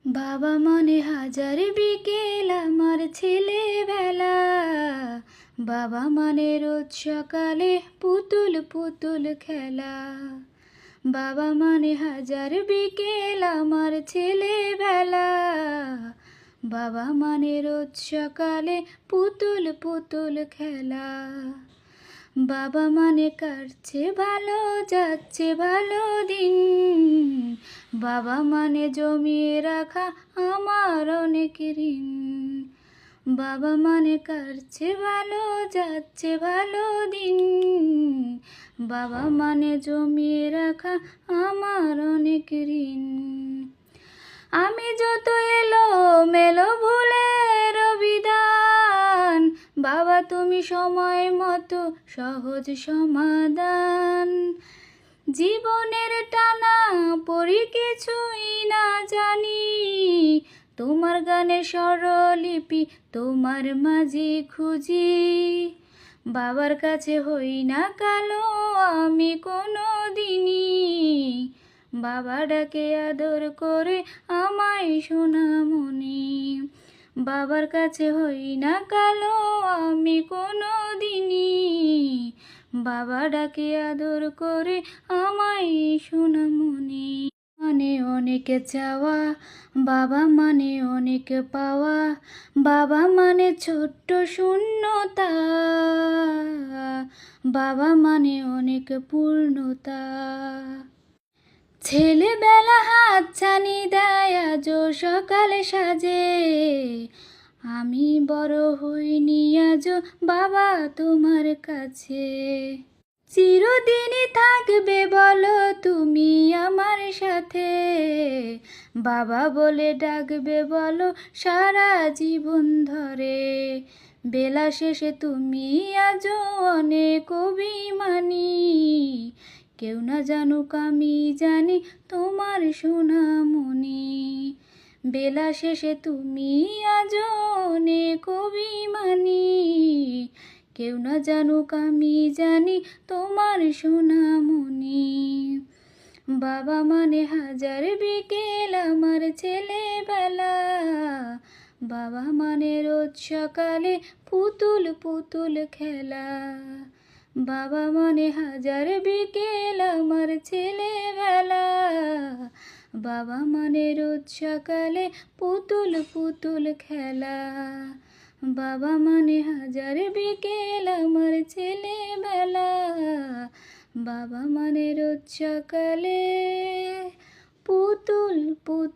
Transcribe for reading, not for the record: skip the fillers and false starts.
বাবা মানে হাজার বিকেল আমার ছেলেবেলা। বাবা মানে রোজ সকালে পুতুল পুতুল খেলা। বাবা মানে হাজার বিকেল আমার ছেলেবেলা। বাবা মানে রোজ সকালে পুতুল পুতুল খেলা। বাবা মানে কাটছে ভালো, যাচ্ছে ভালো দিন। বাবা মানে জমিয়ে রাখা আমার অনেক ঋণ। বাবা মানে কাটছে ভালো, যাচ্ছে ভালো দিন। বাবা মানে জমিয়ে রাখা আমার অনেক ঋণ। আমি যত এলো মেলো ভুলের বিধান, বাবা তুমি সময় মতো সহজ সমাধান। জীবনের টানা পড়ি কিছুই না জানি, তোমার গানের স্বরলিপি তোমার মাঝে খুঁজি। বাবার কাছে হই না কালো আমি কোনো দিনই, বাবা ডাকে আদর করে আমায় সোনামণি। বাবার কাছে হই না কালো আমি কোনো দিনই, বাবা ডাকে আদর করে আমায় সোনামণি। মানে অনেক চাওয়া, বাবা মানে অনেক পাওয়া। বাবা মানে ছোট্ট শূন্যতা, বাবা মানে অনেক পূর্ণতা। ছেলেবেলা হাত ছানি দেয় আজও সকালে সাজে, আমি বড় হইনি আজও বাবা তোমার কাছে। চিরদিনই থাকবে বলো তুমি আমার সাথে, বাবা বলে ডাকবে বলো সারা জীবন ধরে। বেলা শেষে তুমি আজও অনেক অভিমানী, কেউ না জানুক আমি জানি তোমার সোনামণি। বেলা শেষে তুমি আজও অনেক অভিমানী, কেউ না জানুক আমি জানি তোমার সোনামণি। বাবা মানে হাজার বিকেল আমার ছেলেবেলা। বাবা মানে রোজ সকালে পুতুল পুতুল খেলা। বাবা মানে হাজার বিকেল আমার ছেলেবেলা। বাবা মানে রোজ সকালে পুতুল পুতুল খেলা। বাবা মানে হাজার বিকেল আমার ছেলেবেলা। বাবা মানে রোজ সকালে পুতুল পুতুল